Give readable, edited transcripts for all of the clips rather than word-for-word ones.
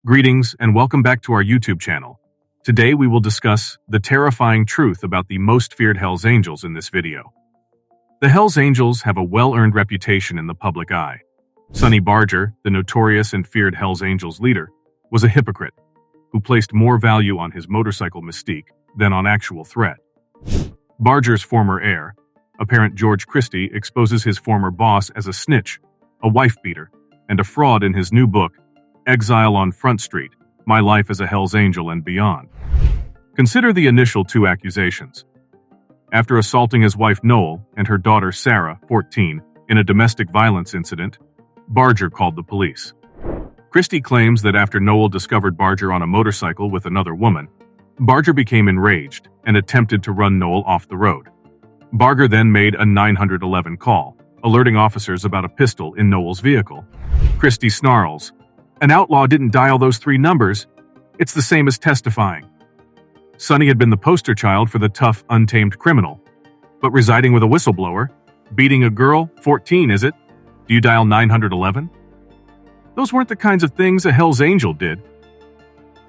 Greetings and welcome back to our YouTube channel. Today we will discuss the terrifying truth about the most feared Hells Angels in this video. The Hells Angels have a well-earned reputation in the public eye. Sonny Barger, the notorious and feared Hells Angels leader, was a hypocrite who placed more value on his motorcycle mystique than on actual threat. Barger's former heir, apparent George Christie, exposes his former boss as a snitch, a wife-beater, and a fraud in his new book, Exile on Front Street, My Life as a Hells Angel and Beyond. Consider the initial two accusations. After assaulting his wife Noel and her daughter Sarah, 14, in a domestic violence incident, Barger called the police. Christie claims that after Noel discovered Barger on a motorcycle with another woman, Barger became enraged and attempted to run Noel off the road. Barger then made a 911 call, alerting officers about a pistol in Noel's vehicle. Christie snarls, "An outlaw didn't dial those 3 numbers. It's the same as testifying." Sonny had been the poster child for the tough, untamed criminal. But residing with a whistleblower, beating a girl, 14 is it? Do you dial 911? Those weren't the kinds of things a Hells Angel did.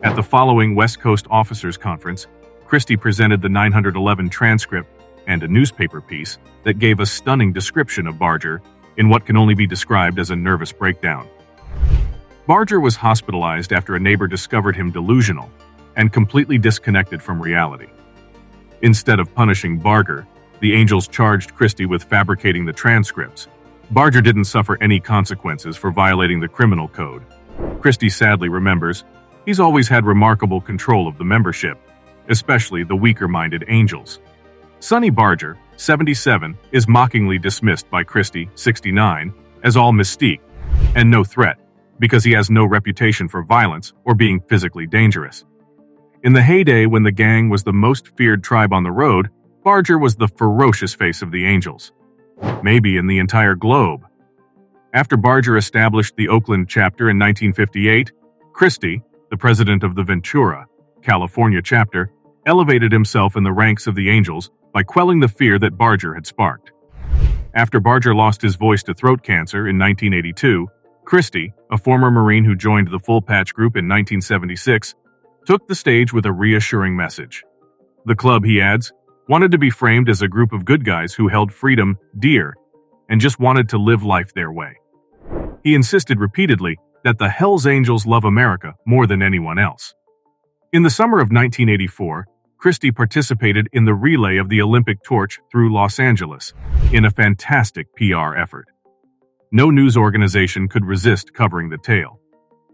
At the following West Coast Officers Conference, Christie presented the 911 transcript and a newspaper piece that gave a stunning description of Barger in what can only be described as a nervous breakdown. Barger was hospitalized after a neighbor discovered him delusional and completely disconnected from reality. Instead of punishing Barger, the Angels charged Christie with fabricating the transcripts. Barger didn't suffer any consequences for violating the criminal code. Christie sadly remembers, he's always had remarkable control of the membership, especially the weaker-minded Angels. Sonny Barger, 77, is mockingly dismissed by Christie, 69, as all mystique and no threat, because he has no reputation for violence or being physically dangerous. In the heyday when the gang was the most feared tribe on the road, Barger was the ferocious face of the Angels. Maybe in the entire globe. After Barger established the Oakland chapter in 1958, Christie, the president of the Ventura, California chapter, elevated himself in the ranks of the Angels by quelling the fear that Barger had sparked. After Barger lost his voice to throat cancer in 1982, Christie, a former Marine who joined the Full Patch Group in 1976, took the stage with a reassuring message. The club, he adds, wanted to be framed as a group of good guys who held freedom dear and just wanted to live life their way. He insisted repeatedly that the Hells Angels love America more than anyone else. In the summer of 1984, Christie participated in the relay of the Olympic torch through Los Angeles in a fantastic PR effort. No news organization could resist covering the tale.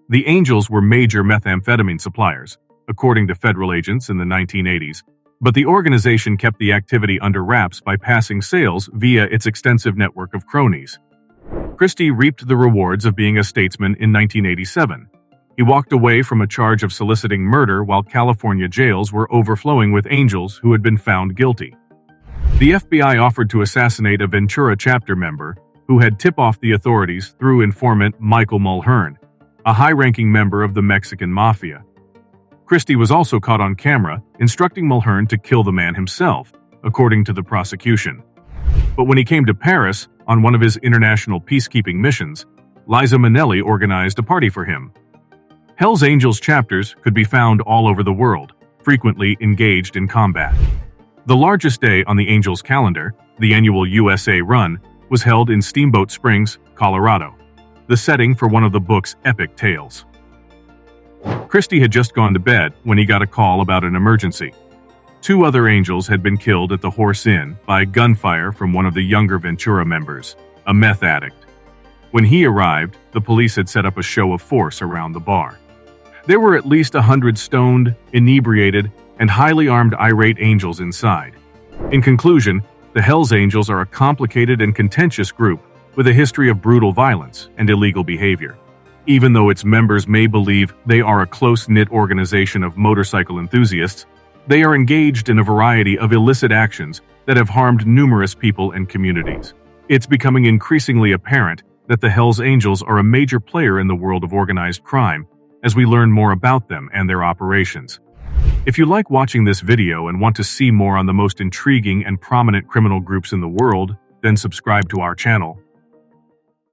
The Angels were major methamphetamine suppliers, according to federal agents in the 1980s, but the organization kept the activity under wraps by passing sales via its extensive network of cronies. Christie reaped the rewards of being a statesman in 1987. He walked away from a charge of soliciting murder while California jails were overflowing with Angels who had been found guilty. The FBI offered to assassinate a Ventura chapter member who had tipped off the authorities through informant Michael Mulhern, a high-ranking member of the Mexican mafia. Christie was also caught on camera instructing Mulhern to kill the man himself, according to the prosecution. But when he came to Paris on one of his international peacekeeping missions, Liza Minnelli organized a party for him. Hells Angels chapters could be found all over the world, frequently engaged in combat. The largest day on the Angels calendar, the annual USA Run, was held in Steamboat Springs, Colorado, the setting for one of the book's epic tales. Christie had just gone to bed when he got a call about an emergency. 2 other Angels had been killed at the Horse Inn by gunfire from one of the younger Ventura members, a meth addict. When he arrived, the police had set up a show of force around the bar. There were at least 100 stoned, inebriated, and highly armed irate Angels inside. In conclusion, the Hells Angels are a complicated and contentious group with a history of brutal violence and illegal behavior. Even though its members may believe they are a close-knit organization of motorcycle enthusiasts, they are engaged in a variety of illicit actions that have harmed numerous people and communities. It's becoming increasingly apparent that the Hells Angels are a major player in the world of organized crime as we learn more about them and their operations. If you like watching this video and want to see more on the most intriguing and prominent criminal groups in the world, then subscribe to our channel